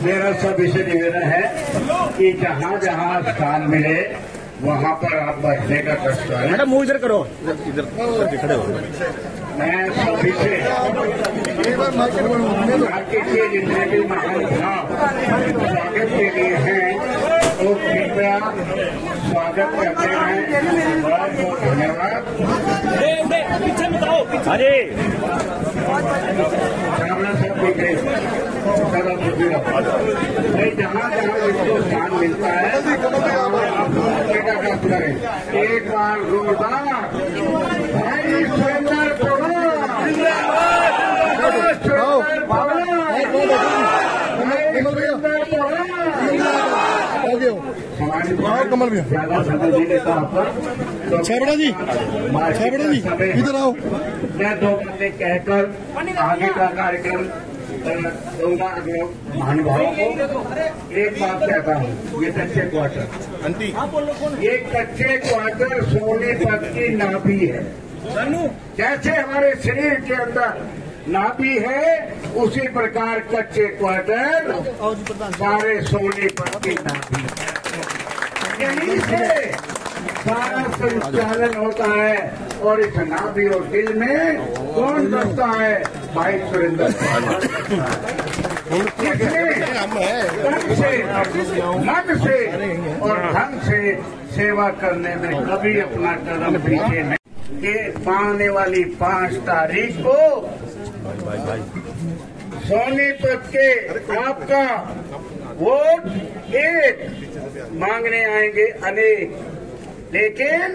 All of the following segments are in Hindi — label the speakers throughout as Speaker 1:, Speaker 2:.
Speaker 1: मेरा सब इसे निवेदन है कि जहाँ जहाँ स्थान मिले वहाँ पर आप बैठने का कष्ट करें।
Speaker 2: मैडम मुँह इधर करो, इधर खड़े हो।
Speaker 1: मैं सभी से आपके लिए जितने भी महान भाव स्वागत के लिए हैं तो कृपया स्वागत करते हैं। बहुत बहुत धन्यवाद।
Speaker 2: अरे
Speaker 1: जहाँ जहाँ इसको स्थान मिलता है आप बेटा कष्ट करें। एक बार जोरदार भाई सुरेंद्र
Speaker 3: कमल भैया
Speaker 1: ज्यादा समय नहीं लेता आपका।
Speaker 3: छबड़ा जी इधर आओ।
Speaker 1: मैं दो बातें कहकर आगे का कार्यक्रम दूंगा महानुभावों को। एक बात कहता हूँ, ये कच्चे क्वार्टर ये कच्चे क्वार्टर सोनीपत की नाभि है। जैसे हमारे शरीर के अंदर नाभि है उसी प्रकार कच्चे क्वार्टर सारे सोनीपत की नाभि है। यहीं से सारा संचालन होता है और इस नाभि और दिल में कौन बसता है? भाई सुरेंद्र। मन से और ढंग से सेवा करने में कभी अपना कदम पीछे नहीं। ये आने वाली 5 तारीख को सोनीपत के आपका वोट एक मांगने आएंगे अनेक, लेकिन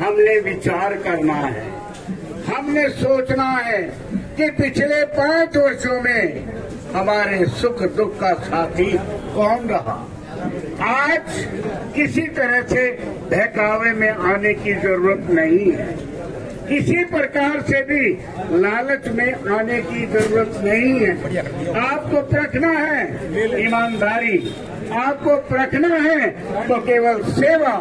Speaker 1: हमने विचार करना है, हमने सोचना है कि पिछले 5 वर्षों में हमारे सुख दुख का साथी कौन रहा। आज किसी तरह से बहकावे में आने की जरूरत नहीं है, किसी प्रकार से भी लालच में आने की जरूरत नहीं है। आपको परखना है ईमानदारी, आपको परखना है तो केवल सेवा,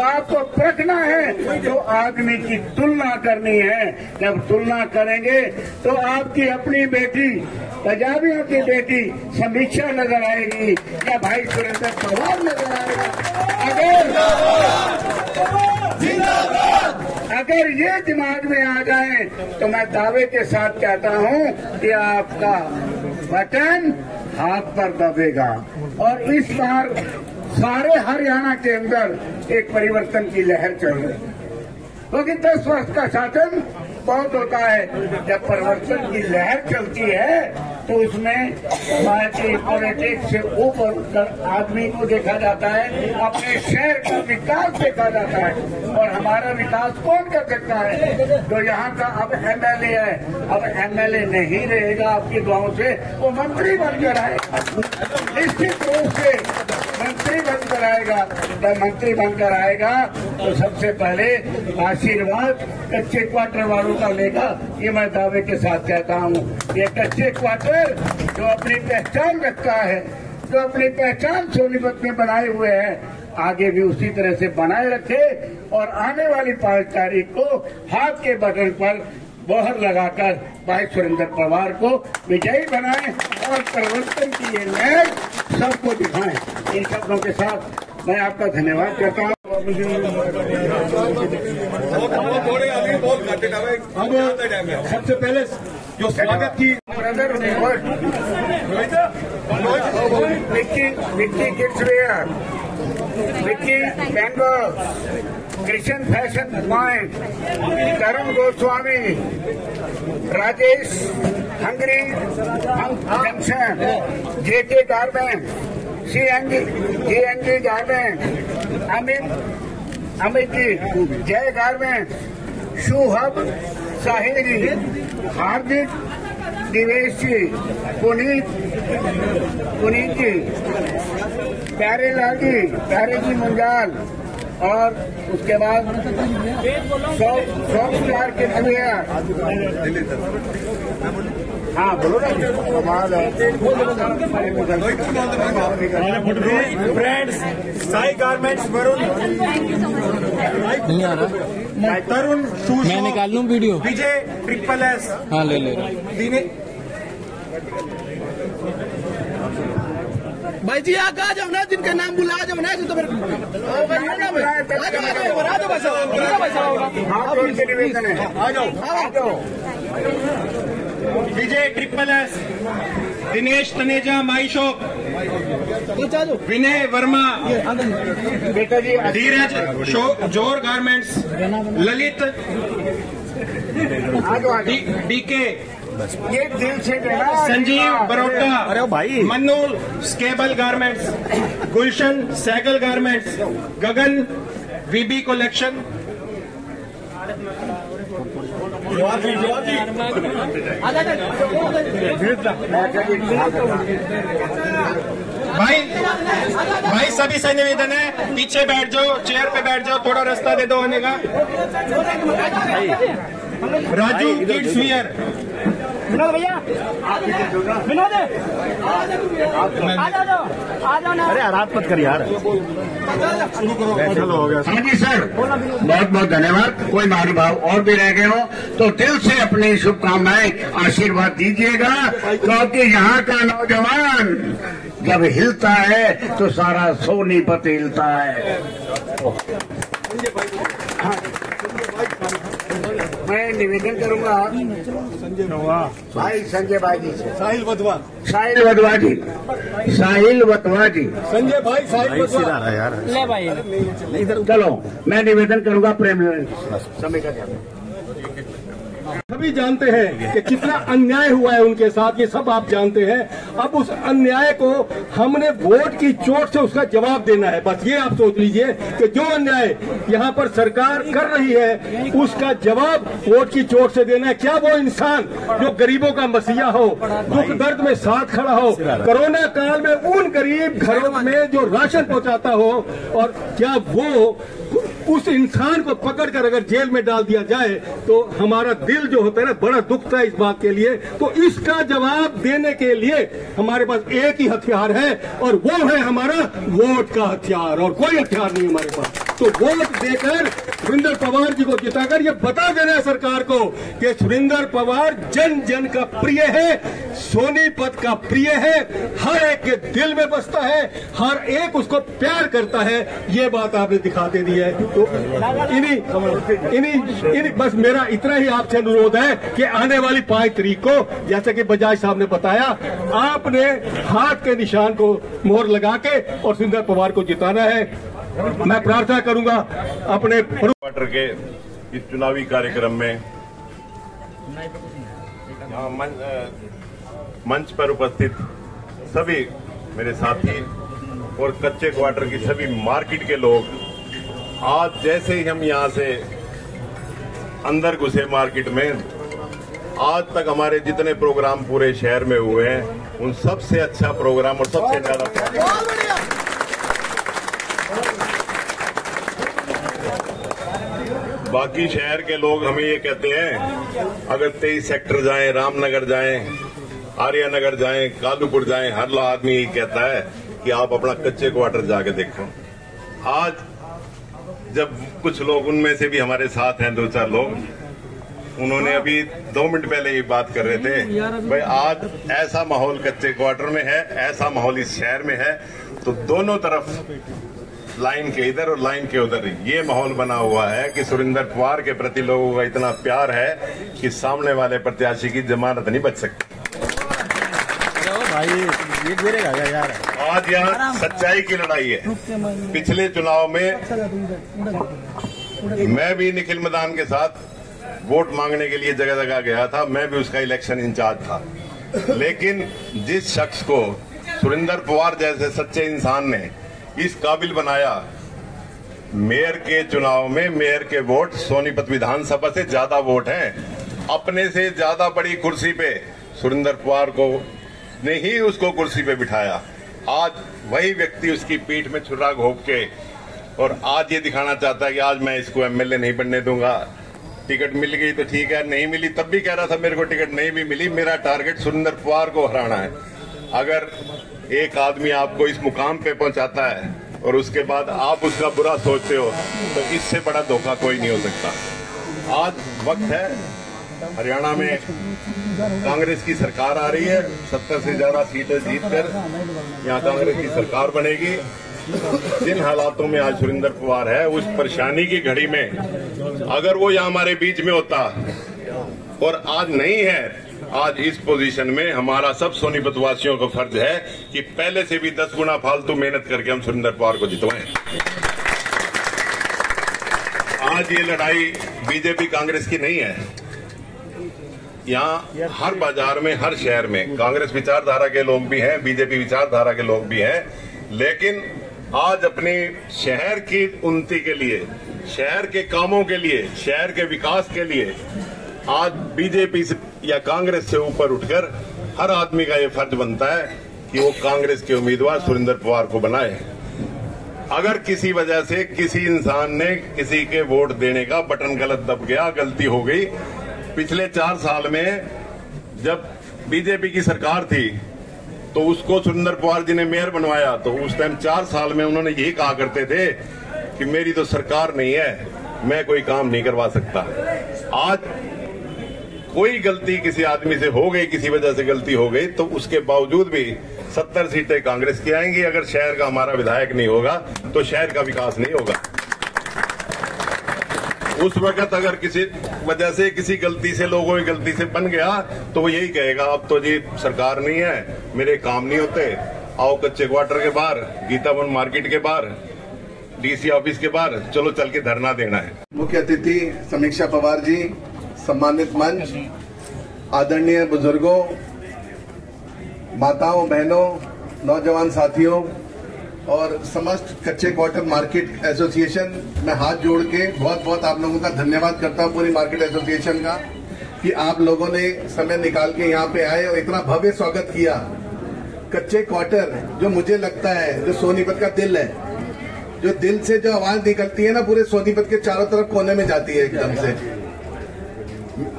Speaker 1: आपको परखना है तो आदमी की तुलना करनी है। जब तुलना करेंगे तो आपकी अपनी बेटी, पंजाबियों की बेटी समीक्षा नजर आएगी या भाई सुरेंद्र पवार नजर आएगा। अगर ये दिमाग में आ जाए तो मैं दावे के साथ कहता हूँ कि आपका बटन हाथ पर दबेगा। और इस बार सारे हरियाणा के अंदर एक परिवर्तन की लहर चल रही है, क्योंकि 10 वर्ष का शासन बहुत होता है। जब परिवर्तन की लहर चलती है तो उसमें पार्टी पॉलिटिक्स से ऊपर आदमी को देखा जाता है, अपने शहर का विकास देखा जाता है। और हमारा विकास कौन कर सकता है? जो यहाँ का अब एमएलए है, अब एमएलए नहीं रहेगा आपकी दुआओं से, वो मंत्री बनकर आएगा, निश्चित रूप से मंत्री बनकर आएगा। जब मंत्री बनकर आएगा तो सबसे पहले आशीर्वाद कच्चे क्वार्टर वालों का लेगा। ये मैं दावे के साथ कहता हूँ। ये कच्चे क्वार्टर जो अपनी पहचान रखता है, जो अपनी पहचान सोनीपत में बनाए हुए हैं, आगे भी उसी तरह से बनाए रखे और आने वाली 5 तारीख को हाथ के बटन पर मोहर लगाकर भाई सुरेंद्र पवार को विजयी बनाएं और परिवर्तन की ये लहर सबको दिखाएं। इन शब्दों के साथ मैं आपका धन्यवाद करता हूँ।
Speaker 3: अब सबसे पहले जो स्वागत की
Speaker 1: brother Vicky kids wear, Vicky bangles, Christian fashion point, Tarun Goswami, Rajesh hungry junction, JK garment, JNG garment, Amit ji Jai garment, shoe hub Sahil ji, Hardik, Divesh ji, Puneet ji, Pyare Lal जी, प्यारे जी मुंजाल, और उसके बाद 100 स्टार के भैया। हाँ बोलो ना,
Speaker 2: फ्रेंड्स, साई गारमेंट्स वरुण,
Speaker 3: नहीं आ रहा,
Speaker 2: तरुण शूज,
Speaker 3: मैं निकाल लूं वीडियो,
Speaker 2: विजय SSS,
Speaker 3: हाँ ले भाई जी आ जाओ ना, जिनका नाम बुला जाओ ना, तो मेरे
Speaker 1: आ जाओ।
Speaker 2: Vijay SSS, Dinesh Taneja my shop, Vinay Verma,
Speaker 1: बेटा जी
Speaker 2: धीरज जोर गारमेंट्स, ललित, डीके,
Speaker 1: ये दिल से देना,
Speaker 2: संजीव बरोटा,
Speaker 3: अरे भाई,
Speaker 2: मन्नू स्केबल गारमेंट्स, गुलशन सैगल गारमेंट्स, गगन VB कलेक्शन, भाई सभी से निवेदन है, पीछे बैठ जाओ, चेयर पे बैठ जाओ, थोड़ा रास्ता दे दो आने का। राजू किड्स वियर,
Speaker 4: विनोद भैया, विनोद आ जाओ ना।
Speaker 3: अरे आराम मत कर यार,
Speaker 1: हो गया। हाँ जी सर, बहुत बहुत धन्यवाद। कोई महानुभाव और भी रह गए हो तो दिल से अपनी शुभकामनाएं आशीर्वाद दीजिएगा, क्योंकि यहाँ का नौजवान जब हिलता है तो सारा सोनीपत हिलता है। मैं निवेदन करूंगा भाई संजय भाई जी से,
Speaker 3: साहिल वधवा
Speaker 1: जी,
Speaker 3: संजय भाई, साहिल वधवा
Speaker 2: यार,
Speaker 4: ले भाई,
Speaker 1: चलो मैं निवेदन करूंगा प्रेम समय का ध्यान।
Speaker 3: सभी जानते हैं कि कितना अन्याय हुआ है उनके साथ, ये सब आप जानते हैं। अब उस अन्याय को हमने वोट की चोट से उसका जवाब देना है। बस ये आप सोच लीजिए कि जो अन्याय यहाँ पर सरकार कर रही है उसका जवाब वोट की चोट से देना है। क्या वो इंसान जो गरीबों का मसीहा हो, दुख दर्द में साथ खड़ा हो, कोरोना काल में उन गरीब घरों में जो राशन पहुंचाता हो, और क्या वो उस इंसान को पकड़कर अगर जेल में डाल दिया जाए तो हमारा दिल जो होता है ना, बड़ा दुखता है इस बात के लिए। तो इसका जवाब देने के लिए हमारे पास एक ही हथियार है, और वो है हमारा वोट का हथियार, और कोई हथियार नहीं हमारे पास। तो वोट देकर सुरेंद्र पवार जी को जिताकर ये बता देना है सरकार को कि सुरेंद्र पवार जन जन का प्रिय है, सोनीपत का प्रिय है, हर एक के दिल में बसता है, हर एक उसको प्यार करता है। ये बात आपने दिखा दे दी है। तो इन्हीं बस मेरा इतना ही आपसे अनुरोध है कि आने वाली 5 तारीख को, जैसे कि बजाज साहब ने बताया, आपने हाथ के निशान को मोहर लगा के और सुरेंद्र पवार को जिताना है। मैं प्रार्थना करूंगा अपने
Speaker 5: क्वार्टर के इस चुनावी कार्यक्रम में मंच पर उपस्थित सभी मेरे साथी और कच्चे क्वार्टर की सभी मार्केट के लोग, आज जैसे ही हम यहां से अंदर घुसे मार्केट में, आज तक हमारे जितने प्रोग्राम पूरे शहर में हुए हैं उन सबसे अच्छा प्रोग्राम और सबसे ज्यादा बाकी शहर के लोग हमें ये कहते हैं, अगर 23 सेक्टर जाएं, रामनगर जाएं, आर्यनगर जाएं, कालूपुर जाएं, हर आदमी यही कहता है कि आप अपना कच्चे क्वार्टर जाके देखो। आज जब कुछ लोग, उनमें से भी हमारे साथ हैं 2-4 लोग, उन्होंने अभी 2 मिनट पहले ये बात कर रहे थे, भाई आज ऐसा माहौल कच्चे क्वार्टर में है, ऐसा माहौल इस शहर में है, तो दोनों तरफ लाइन के इधर और लाइन के उधर ये माहौल बना हुआ है कि सुरेंद्र पवार के प्रति लोगों का इतना प्यार है कि सामने वाले प्रत्याशी की जमानत नहीं बच सकती। आज यहाँ सच्चाई की लड़ाई है। पिछले चुनाव में मैं भी निखिल मदान के साथ वोट मांगने के लिए जगह जगह गया था, मैं भी उसका इलेक्शन इंचार्ज था। लेकिन जिस शख्स को सुरेंद्र पवार जैसे सच्चे इंसान ने इस काबिल बनाया, मेयर के चुनाव में मेयर के वोट सोनीपत विधानसभा से ज्यादा वोट हैं, अपने से ज्यादा बड़ी कुर्सी पे सुरेंद्र पवार को ने ही उसको कुर्सी पे बिठाया। आज वही व्यक्ति उसकी पीठ में छुरा घोंप के और आज ये दिखाना चाहता है कि आज मैं इसको एमएलए नहीं बनने दूंगा। टिकट मिल गई तो ठीक है, नहीं मिली तब भी कह रहा था मेरे को टिकट नहीं भी मिली, मेरा टारगेट सुरेंद्र पवार को हराना है। अगर एक आदमी आपको इस मुकाम पे पहुंचाता है और उसके बाद आप उसका बुरा सोचते हो तो इससे बड़ा धोखा कोई नहीं हो सकता। आज वक्त है, हरियाणा में कांग्रेस की सरकार आ रही है, 70 से ज्यादा सीटें जीतकर यहाँ कांग्रेस की सरकार बनेगी। जिन हालातों में आज सुरेंद्र पवार है, उस परेशानी की घड़ी में अगर वो यहाँ हमारे बीच में होता और आज नहीं है, आज इस पोजीशन में हमारा सब सोनीपत वासियों का फर्ज है कि पहले से भी 10 गुना फालतू मेहनत करके हम सुरेंद्र पवार को जितवाएं। आज ये लड़ाई बीजेपी कांग्रेस की नहीं है। यहाँ हर बाजार में, हर शहर में कांग्रेस विचारधारा के लोग भी हैं, बीजेपी विचारधारा के लोग भी हैं, लेकिन आज अपने शहर की उन्नति के लिए, शहर के कामों के लिए, शहर के विकास के लिए आज बीजेपी से या कांग्रेस से ऊपर उठकर हर आदमी का ये फर्ज बनता है कि वो कांग्रेस के उम्मीदवार सुरेंद्र पवार को बनाए। अगर किसी वजह से किसी इंसान ने किसी के वोट देने का बटन गलत दब गया, गलती हो गई, पिछले 4 साल में जब बीजेपी की सरकार थी तो उसको सुरेंद्र पवार जी ने मेयर बनवाया, तो उस टाइम 4 साल में उन्होंने यही कहा करते थे कि मेरी तो सरकार नहीं है, मैं कोई काम नहीं करवा सकता। आज कोई गलती किसी आदमी से हो गई, किसी वजह से गलती हो गई, तो उसके बावजूद भी 70 सीटें कांग्रेस की आएंगी। अगर शहर का हमारा विधायक नहीं होगा तो शहर का विकास नहीं होगा। उस वक्त अगर किसी वजह से, किसी गलती से, लोगों की गलती से बन गया तो वो यही कहेगा अब तो जी सरकार नहीं है, मेरे काम नहीं होते, आओ कच्चे क्वार्टर के बाहर, गीतावन मार्केट के बाहर, डीसी ऑफिस के बाहर चलो चल के धरना देना है।
Speaker 6: मुख्य अतिथि समीक्षा पवार जी, सम्मानित मंच, आदरणीय बुजुर्गों, माताओं, बहनों, नौजवान साथियों और समस्त कच्चे क्वार्टर मार्केट एसोसिएशन में हाथ जोड़ के बहुत बहुत आप लोगों का धन्यवाद करता हूं, पूरी मार्केट एसोसिएशन का, कि आप लोगों ने समय निकाल के यहाँ पे आए और इतना भव्य स्वागत किया। कच्चे क्वार्टर जो मुझे लगता है जो सोनीपत का दिल है, जो दिल से जो आवाज निकलती है ना, पूरे सोनीपत के चारों तरफ कोने में जाती है एकदम से।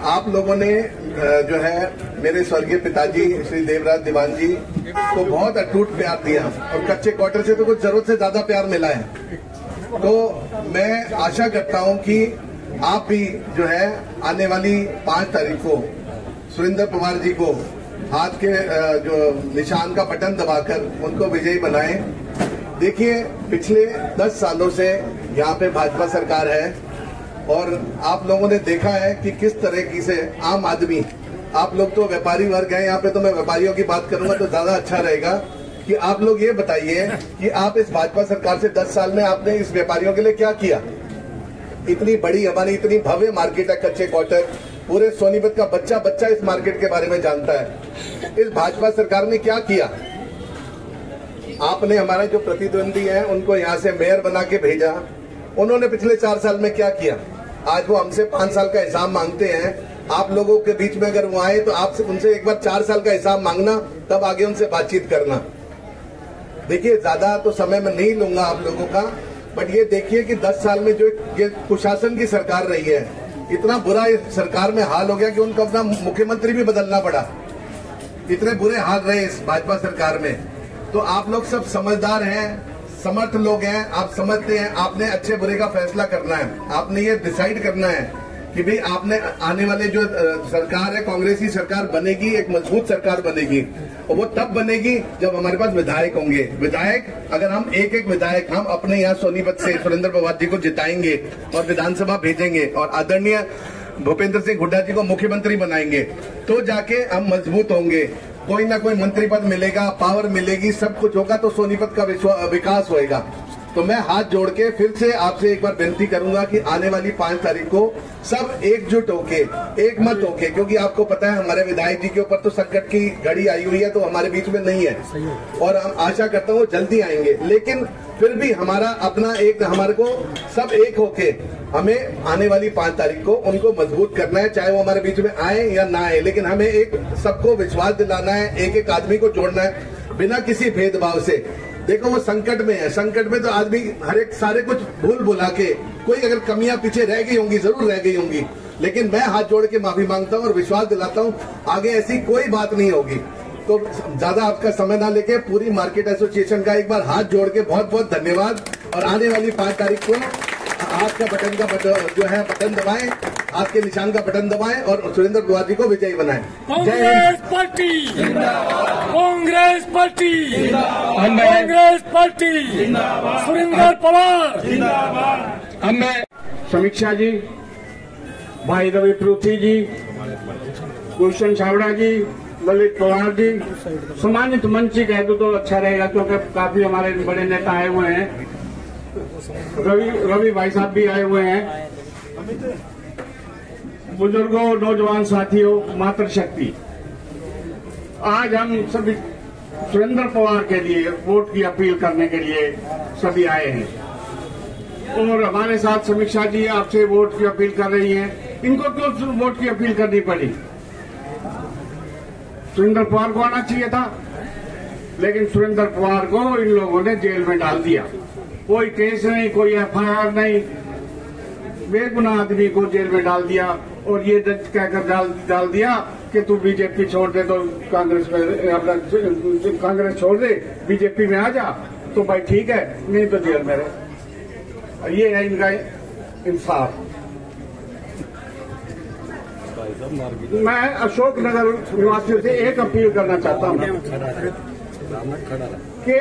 Speaker 6: आप लोगों ने जो है मेरे स्वर्गीय पिताजी श्री देवराज दीवान जी को बहुत अटूट प्यार दिया और कच्चे क्वार्टर से तो कुछ जरूरत से ज्यादा प्यार मिला है। तो मैं आशा करता हूं कि आप भी जो है आने वाली 5 तारीख को सुरेंद्र पवार जी को हाथ के जो निशान का बटन दबाकर उनको विजयी बनाएं। देखिए, पिछले 10 सालों से यहाँ पे भाजपा सरकार है और आप लोगों ने देखा है कि किस तरीके से आम आदमी, आप लोग तो व्यापारी वर्ग हैं यहाँ पे, तो मैं व्यापारियों की बात करूंगा तो ज्यादा अच्छा रहेगा कि आप लोग ये बताइए कि आप इस भाजपा सरकार से 10 साल में आपने इस व्यापारियों के लिए क्या किया। इतनी बड़ी हमारी इतनी भव्य मार्केट है कच्चे क्वार्टर, पूरे सोनीपत का बच्चा बच्चा इस मार्केट के बारे में जानता है। इस भाजपा सरकार ने क्या किया? आपने हमारे जो प्रतिद्वंदी हैं उनको यहाँ से मेयर बना के भेजा, उन्होंने पिछले 4 साल में क्या किया? आज वो हमसे 5 साल का हिसाब मांगते हैं। आप लोगों के बीच में अगर वो आए तो आपसे उनसे एक बार 4 साल का हिसाब मांगना, तब आगे उनसे बातचीत करना। देखिए, ज्यादा तो समय में नहीं लूंगा आप लोगों का, बट ये देखिए कि 10 साल में जो ये कुशासन की सरकार रही है, इतना बुरा इस सरकार में हाल हो गया कि उनको अपना मुख्यमंत्री भी बदलना पड़ा। इतने बुरे हाल रहे इस भाजपा सरकार में। तो आप लोग सब समझदार हैं, समर्थ लोग हैं, आप समझते हैं आपने अच्छे बुरे का फैसला करना है। आपने ये डिसाइड करना है कि भाई आपने आने वाले जो सरकार है, कांग्रेस की सरकार बनेगी, एक मजबूत सरकार बनेगी, और वो तब बनेगी जब हमारे पास विधायक होंगे। विधायक, अगर हम एक एक विधायक हम अपने यहाँ सोनीपत से सुरेंद्र पवार जी को जिताएंगे और विधानसभा भेजेंगे और आदरणीय भूपेंद्र सिंह हुड्डा जी को मुख्यमंत्री बनाएंगे, तो जाके हम मजबूत होंगे। कोई ना कोई मंत्री पद मिलेगा, पावर मिलेगी, सब कुछ होगा, तो सोनीपत का विकास होएगा। तो मैं हाथ जोड़ के फिर से आपसे एक बार विनती करूंगा कि आने वाली 5 तारीख को सब एकजुट होके, एक मत होके, क्योंकि आपको पता है हमारे विधायक जी के ऊपर तो संकट की घड़ी आई हुई है, तो हमारे बीच में नहीं है, और हम आशा करता हूँ जल्दी आएंगे। लेकिन फिर भी हमारा अपना एक, हमारे को सब एक होके हमें आने वाली 5 तारीख को उनको मजबूत करना है, चाहे वो हमारे बीच में आए या ना आए, लेकिन हमें एक सबको विश्वास दिलाना है, एक एक आदमी को जोड़ना है बिना किसी भेदभाव से। देखो वो संकट में है, संकट में तो आदमी हर एक सारे कुछ भूल भुला के, कोई अगर कमियां पीछे रह गई होंगी, जरूर रह गई होंगी, लेकिन मैं हाथ जोड़ के माफी मांगता हूं और विश्वास दिलाता हूं आगे ऐसी कोई बात नहीं होगी। तो ज्यादा आपका समय ना लेके पूरी मार्केट एसोसिएशन का एक बार हाथ जोड़ के बहुत बहुत धन्यवाद, और आने वाली 5 तारीख को हाथ का बटन जो है बटन दबाएं, हाथ के निशान का बटन दबाएं और सुरेंद्र पवार जी को विजयी बनाएं।
Speaker 7: कांग्रेस पार्टी जिंदाबाद, कांग्रेस पार्टी जिंदाबाद, कांग्रेस पार्टी जिंदाबाद, सुरेंद्र पवार जिंदाबाद।
Speaker 1: हमें समीक्षा जी, भाई रवि परूथी जी, गुलशन छावड़ा जी, ललित पवार जी, सम्मानित मंच कह दो तो अच्छा रहेगा, क्योंकि काफी हमारे बड़े नेता आए हुए हैं, रवि भाई साहब भी आए हुए हैं, बुजुर्गों, नौजवान साथियों, मातृशक्ति, आज हम सभी सुरेंद्र पवार के लिए वोट की अपील करने के लिए सभी आए हैं, और हमारे साथ समीक्षा जी आपसे वोट की अपील कर रही हैं। इनको क्यों वोट की अपील करनी पड़ी? सुरेंद्र पवार को आना चाहिए था, लेकिन सुरेंद्र पवार को इन लोगों ने जेल में डाल दिया। कोई केस नहीं, कोई एफआईआर नहीं, बेगुनाह आदमी को जेल में डाल दिया, और ये जज कहकर डाल दिया कि तू बीजेपी छोड़ दे, तो कांग्रेस में अपना कांग्रेस छोड़ दे, बीजेपी में आ जा, तो भाई ठीक है, नहीं तो जेल में रहे। ये है इनका इंसाफ। मैं अशोकनगर निवासियों से एक अपील करना चाहता हूँ कि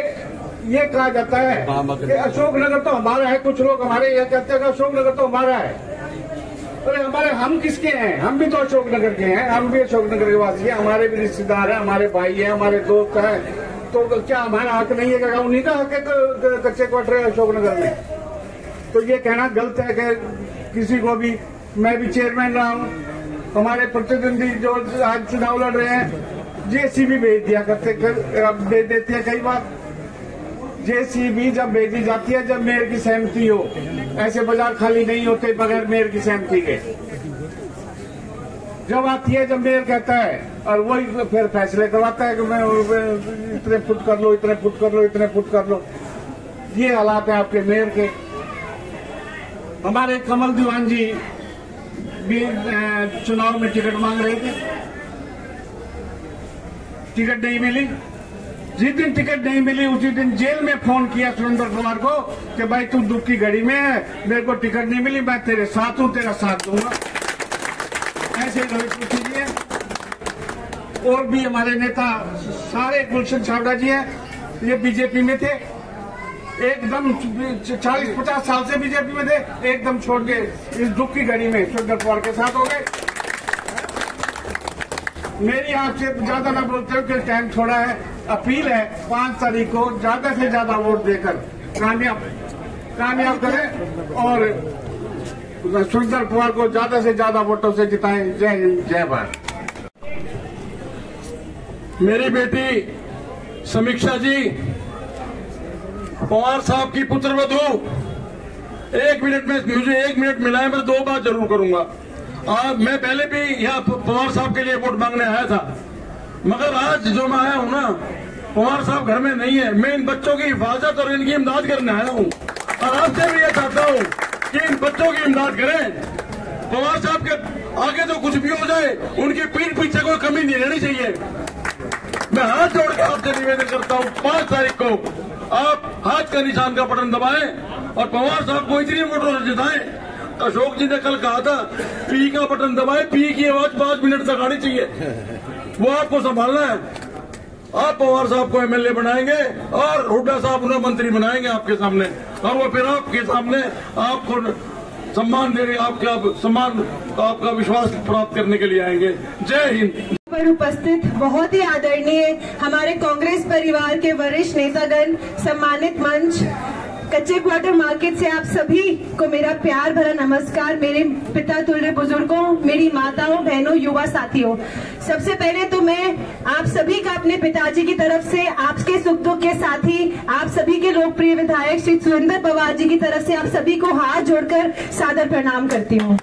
Speaker 1: ये कहा जाता है कि अशोकनगर तो हमारा है, कुछ लोग हमारे ये कहते हैं कि अशोकनगर तो हमारा है। अरे हमारे, हम किसके हैं? हम भी तो अशोकनगर के हैं, हम भी अशोकनगर के वासी हैं, हमारे भी रिश्तेदार हैं, हमारे भाई हैं, हमारे दोस्त हैं, तो क्या हमारा हक नहीं है? क्या उन्हीं का हक है कच्चे क्वार्टर अशोकनगर में? तो ये कहना गलत है कि किसी को भी, मैं भी चेयरमैन रहा हूँ, हमारे प्रतिनिधि जो आज चुनाव लड़ रहे हैं जेसीबी भेज दिया करते, भेज देते हैं कई बार। जेसीबी जब भेजी जाती है जब मेयर की सहमति हो, ऐसे बाजार खाली नहीं होते बगैर मेयर की सहमति के। जब आती है जब मेयर कहता है, और वही फिर फैसले करवाता है कि मैं इतने फुट कर लो, इतने फुट कर लो, इतने फुट कर लो। ये हालात है आपके मेयर के। हमारे कमल दीवान जी भी चुनाव में टिकट मांग रहे थे, टिकट नहीं मिली। जिस दिन टिकट नहीं मिली उसी दिन जेल में फोन किया सुरेंद्र पवार को कि भाई तू दुख की घड़ी में है, मेरे को टिकट नहीं मिली, मैं तेरे साथ हूं, तेरा साथ दूंगा। ऐसे रवि परूथी जी हैं, और भी हमारे नेता सारे, गुलशन छावड़ा जी हैं, ये बीजेपी में थे, एकदम 40-50 साल से बीजेपी में थे, एकदम छोड़ के इस दुख की घड़ी में सुरेंद्र पवार के साथ हो गए। मेरी आपसे ज्यादा ना बोलते हो कि टाइम थोड़ा है, अपील है 5 तारीख को ज्यादा से ज्यादा वोट देकर कामयाब करें और सुरेंद्र पवार को ज्यादा से ज्यादा वोटों से जिताएं। जय हिंद, जय भारत।
Speaker 3: मेरी बेटी समीक्षा जी, पवार साहब की पुत्रवधू, 1 मिनट में मुझे 1 मिनट मिला है, मैं 2 बात जरूर करूंगा। मैं पहले भी यहाँ पवार साहब के लिए वोट मांगने आया था, मगर आज जो मैं आया हूँ ना, पवार साहब घर में नहीं है। मैं इन बच्चों की हिफाजत और इनकी इमदाद करने आया हूँ, और आपसे भी ये चाहता हूँ कि इन बच्चों की इमदाद करें। पवार साहब के आगे तो कुछ भी हो जाए, उनकी पीठ पीछे कोई कमी नहीं रहनी चाहिए। मैं हाथ जोड़ के आपसे निवेदन करता हूँ, 5 तारीख को आप हाथ का निशान का बटन दबाएं और पवार साहब को इतनी वोटों से जिताएं
Speaker 7: अशोक जी ने कल कहा था पी का बटन दबाए, पी की आवाज 5 मिनट तक आनी चाहिए, वो आपको संभालना है। आप पवार साहब को एमएलए बनाएंगे और हुड्डा साहब उन्हें मंत्री बनाएंगे आपके सामने, और वो फिर आपके सामने आपको सम्मान दे रहे, आपका विश्वास प्राप्त करने के लिए आएंगे। जय हिंद।
Speaker 8: पर उपस्थित बहुत ही आदरणीय हमारे कांग्रेस परिवार के वरिष्ठ नेतागण, सम्मानित मंच, कच्चे क्वार्टर मार्केट से आप सभी को मेरा प्यार भरा नमस्कार। मेरे पिता तुल्य बुजुर्गों, मेरी माताओं, बहनों, युवा साथियों, सबसे पहले तो मैं आप सभी का अपने पिताजी की तरफ से, आपके सुख दुख के साथी, आप सभी के लोकप्रिय विधायक श्री सुरेंद्र पवार जी की तरफ से आप सभी को हाथ जोड़कर सादर प्रणाम करती हूँ।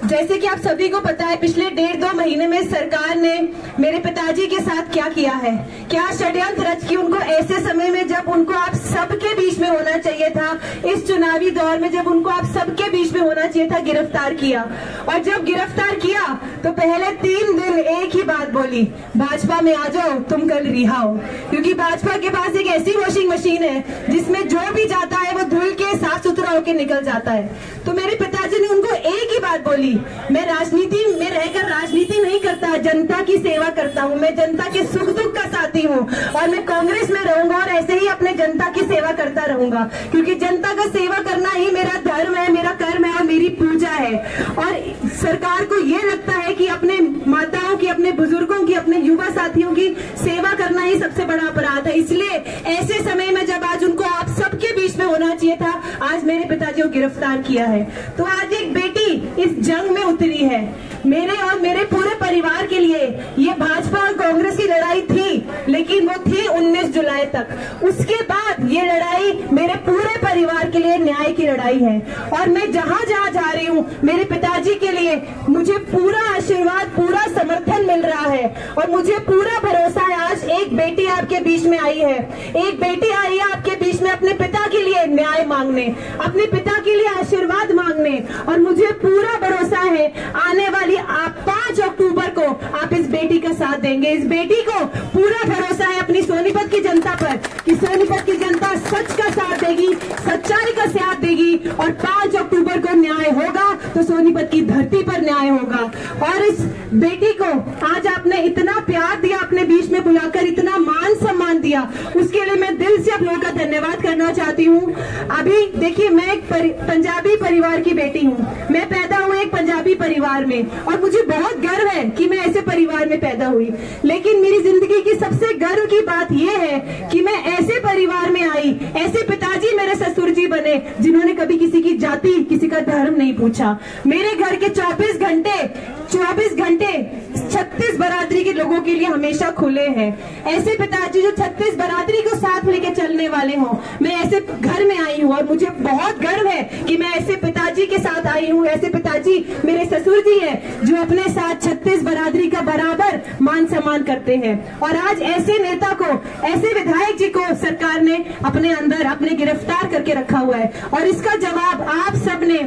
Speaker 8: जैसे कि आप सभी को पता है, पिछले 1.5-2 महीने में सरकार ने मेरे पिताजी के साथ क्या किया है, क्या षड्यंत्र रच की उनको ऐसे समय में जब उनको आप सबके बीच में होना चाहिए था, इस चुनावी दौर में जब उनको आप सबके बीच में होना चाहिए था, गिरफ्तार किया। और जब गिरफ्तार किया तो पहले 3 दिन एक ही बात बोली, भाजपा में आ जाओ, तुम कल रिहा हो। क्योंकि भाजपा के पास एक ऐसी वॉशिंग मशीन है जिसमें जो भी जाता है वो धुल के साफ सुथरा होकर निकल जाता है। तो मेरे पिताजी ने उनको एक ही बात बोली, मैं राजनीति में रहकर राजनीति नहीं करता, जनता की सेवा करता हूँ, मैं जनता के सुख दुख का साथी हूँ और मैं कांग्रेस में रहूंगा और ऐसे ही अपने जनता की सेवा करता रहूंगा, क्योंकि जनता का सेवा करना ही मेरा धर्म है, मेरा कर्म है और मेरी पूजा है। और सरकार को ये लगता है कि अपने माताओं की, अपने बुजुर्गों की, अपने युवा साथियों की सेवा करना ही सबसे बड़ा अपराध है। इसलिए ऐसे समय में जब आज उनको आप सबके बीच में होना चाहिए था, आज मेरे पिताजी को गिरफ्तार किया है। तो आज एक बेटी इस जंग में उतरी है। मेरे और मेरे पूरे परिवार के लिए ये भाजपा और कांग्रेस की लड़ाई थी, लेकिन वो थी 19 जुलाई तक। उसके बाद ये लड़ाई मेरे पूरे परिवार के लिए न्याय की लड़ाई है। और मैं जहाँ जहाँ जा रही हूँ, मेरे पिताजी के लिए मुझे पूरा आशीर्वाद, पूरा समर्थन मिल रहा है और मुझे पूरा भरोसा है। आज एक बेटी आपके बीच में आई है, एक बेटी आई है आपके बीच में अपने पिता के लिए न्याय मांगने, अपने पिता के लिए आशीर्वाद मांगने, और मुझे पूरा भरोसा है आने वाली 5 अक्टूबर को आप इस बेटी का साथ देंगे। इस बेटी को पूरा भरोसा है अपनी सोनीपत की जनता पर कि सोनीपत की जनता सच का साथ देगी, सच्चाई का साथ देगी और 5 अक्टूबर को न्याय होगा तो सोनीपत की धरती पर न्याय होगा। और इस बेटी को आज आपने इतना प्यार दिया, अपने बीच में बुलाकर इतना मान सम्मान दिया, उसके लिए मैं दिल से आप लोगों का धन्यवाद करना चाहती हूँ। अभी देखिए, मैं एक पंजाबी परिवार की बेटी हूँ, मैं पैदा हुई एक पंजाबी परिवार में और मुझे बहुत गर्व है कि मैं ऐसे परिवार में पैदा हुई। लेकिन मेरी जिंदगी की सबसे गर्व की बात यह है कि मैं ऐसे परिवार में आई, ऐसे पिताजी मेरे ससुर जी बने जिन्होंने कभी किसी की जाति, किसी का धर्म नहीं पूछा। मेरे घर के 24 घंटे 36 बरादरी के लोगों के लिए हमेशा खुले हैं। ऐसे पिताजी जो 36 बरादरी को साथ लेके चलने वाले हों, मैं ऐसे घर में आई हूँ और मुझे बहुत गर्व है कि मैं ऐसे पिताजी के साथ आई हूँ। ऐसे पिताजी मेरे ससुर जी हैं जो अपने साथ 36 बरादरी का बराबर मान सम्मान करते हैं। और आज ऐसे नेता को, ऐसे विधायक जी को सरकार ने अपने अंदर अपने गिरफ्तार करके रखा हुआ है और इसका जवाब आप सबने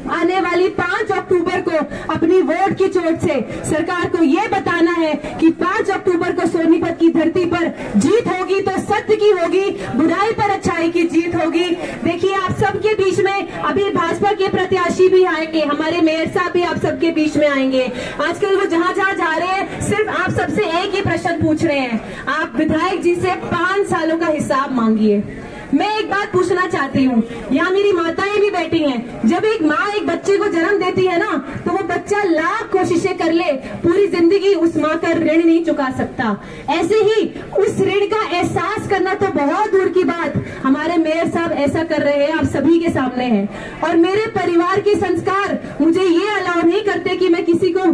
Speaker 8: आने वाली 5 अक्टूबर को अपनी वोट की चोट से सरकार को ये बताना है कि 5 अक्टूबर को सोनीपत की धरती पर जीत होगी तो सत्य की होगी, बुराई पर अच्छाई की जीत होगी। देखिए, आप सबके बीच में अभी भाजपा के प्रत्याशी भी आएंगे, हमारे मेयर साहब भी आप सबके बीच में आएंगे। आजकल वो जहाँ जहाँ जा रहे हैं सिर्फ आप सबसे एक ही प्रश्न पूछ रहे हैं, आप विधायक जी से 5 सालों का हिसाब मांगिए। मैं एक बात पूछना चाहती हूँ, यहाँ मेरी माताएं भी बैठी हैं, जब एक माँ एक बच्चे को जन्म देती है ना, तो वो बच्चा लाख कोशिशें कर ले, पूरी जिंदगी उस माँ का ऋण नहीं चुका सकता। ऐसे ही उस ऋण का एहसास करना तो बहुत दूर की बात, हमारे मेयर साहब ऐसा कर रहे हैं, आप सभी के सामने है। और मेरे परिवार के संस्कार मुझे ये अलाउ नहीं करते कि मैं किसी को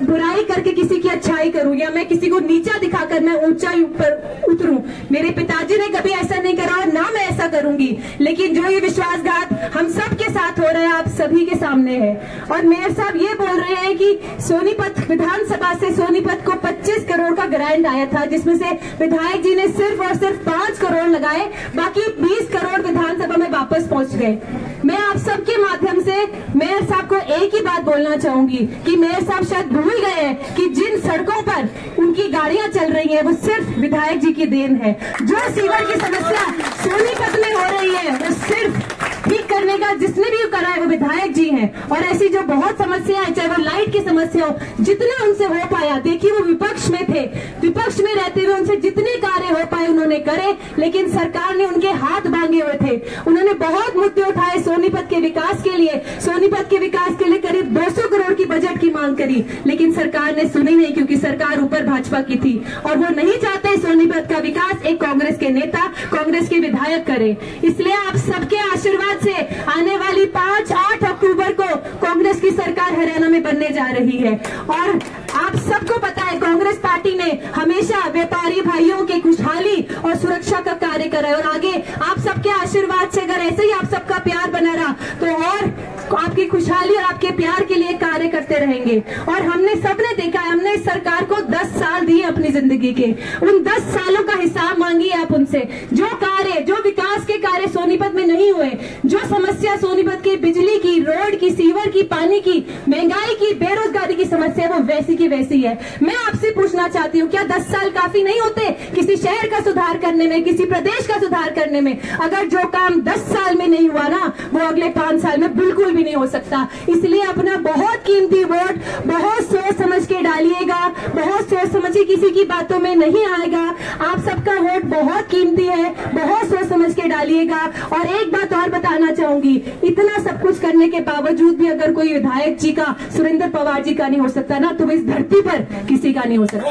Speaker 8: बुराई करके किसी की अच्छाई करूं या मैं किसी को नीचा दिखाकर मैं ऊंचाई ऊपर उतरूं। मेरे पिताजी ने कभी ऐसा नहीं करा और ना मैं ऐसा करूंगी, लेकिन जो ये विश्वासघात हम सब के साथ हो रहा है, आप सभी के सामने है। और मेयर साहब ये बोल रहे हैं कि सोनीपत विधानसभा से सोनीपत को 25 करोड़ का ग्रांट आया था, जिसमें से विधायक जी ने सिर्फ और सिर्फ 5 करोड़ लगाए, बाकी 20 करोड़ विधानसभा में वापस पहुंच गए। मैं आप सबके माध्यम से मेयर साहब को एक ही बात बोलना चाहूंगी कि मेयर साहब शायद भूल गए हैं कि जिन सड़कों पर उनकी गाड़ियां चल रही हैं वो सिर्फ विधायक जी की देन है। जो सीवर की समस्या सोनीपत में हो रही है वो सिर्फ ठीक करने का जिसने भी करा है वो विधायक जी हैं। और ऐसी जो बहुत समस्या है, चाहे वो लाइट की समस्या हो, जितना उनसे हो पाया, देखिए वो विपक्ष में थे, विपक्ष में रहते हुए उनसे जितने कार्य हो पाए उन्होंने करे, लेकिन सरकार ने उनके हाथ बांधे हुए थे। उन्होंने बहुत मुद्दे उठाए सोनीपत के विकास के लिए, सोनीपत के विकास के लिए करीब 200 करोड़ की बजट की मांग करी, लेकिन सरकार ने सुनी नहीं, क्योंकि सरकार ऊपर भाजपा की थी और वो नहीं चाहते सोनीपत का विकास एक कांग्रेस के नेता, कांग्रेस के विधायक करे। इसलिए आप सबके आशीर्वाद से आने वाली 5-8 अक्टूबर को कांग्रेस की सरकार हरियाणा में बनने जा रही है। और आप सबको पता है कांग्रेस पार्टी ने हमेशा व्यापारी भाइयों की खुशहाली और सुरक्षा का कार्य करा है, और आगे आप सबके आशीर्वाद से अगर ऐसे ही आप सबका प्यार बना रहा तो और आपकी खुशहाली और आपके प्यार के लिए कार्य करते रहेंगे। और हमने सबने देखा है, हमने इस सरकार को 10 साल दिए अपनी जिंदगी के, उन 10 सालों का हिसाब मांगिए आप उनसे। जो कार्य, जो विकास के कार्य सोनीपत में नहीं हुए, जो समस्या सोनीपत की बिजली की, रोड की, सीवर की, पानी की, महंगाई की, बेरोजगारी की समस्या, वो वैसी की वैसी है। मैं आपसे पूछना चाहती हूँ, क्या 10 साल काफी नहीं होते किसी शहर का सुधार करने में, किसी प्रदेश का सुधार करने में? अगर जो काम 10 साल में नहीं हुआ ना, वो अगले 5 साल में बिल्कुल भी नहीं हो सकता। इसलिए अपना बहुत कीमती वोट बहुत सोच समझ के डालिएगा, बहुत सोच समझ के, किसी की बातों में नहीं आएगा। आप सबका वोट बहुत कीमती है, बहुत सोच समझ के डालिएगा। और एक बात और बताना चाहूंगी, इतना सब कुछ करने के बावजूद भी अगर कोई विधायक जी का, सुरेंद्र पवार जी का नहीं हो सकता ना, तो इस धरती पर किसी का नहीं हो सकता।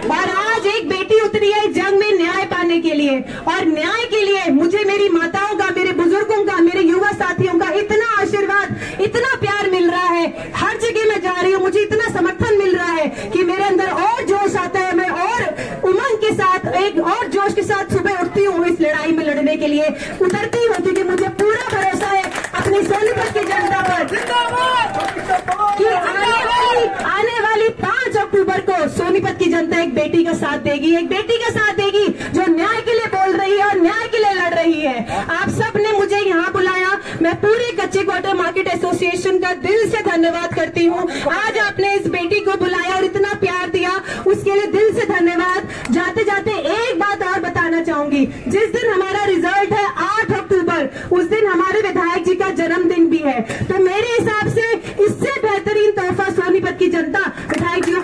Speaker 8: और आज एक बेटी उतरी है जंग में न्याय पाने के लिए, और न्याय के लिए मुझे मेरी माताओं का, मेरे बुजुर्गों का, मेरे युवा साथियों का इतना आशीर्वाद, इतना प्यार मिल रहा है। हर जगह मैं जा रही हूँ, मुझे इतना समर्थन मिल रहा है कि मेरे अंदर और जोश आता है, मैं और उमंग के साथ, एक और जोश के साथ सुबह उठती हूँ इस लड़ाई में लड़ने के लिए, उतरती हूँ, क्योंकि मुझे पूरा भरोसा है अपनी सोनीपत की जनता पर कि आने वाली 5 अक्टूबर को सोनीपत की जनता एक बेटी का साथ देगी, एक बेटी का साथ देगी जो न्याय के लिए बोल रही है और न्याय के लिए लड़ रही है। आप सब ने मुझे यहाँ बुलाया, मैं पूरे कच्चे क्वार्टर मार्केट एसोसिएशन का दिल से धन्यवाद करती हूँ। आज आपने इस बेटी को बुलाया और इतना प्यार दिया, उसके लिए दिल से धन्यवाद। जाते जाते एक बात और बताना चाहूंगी, जिस दिन हमारा रिजल्ट है 8 अक्टूबर, उस दिन हमारे विधायक जी का जन्मदिन भी है। तो मेरे हिसाब से इससे बेहतरीन तोहफा सोनीपत की जनता विधायक जी को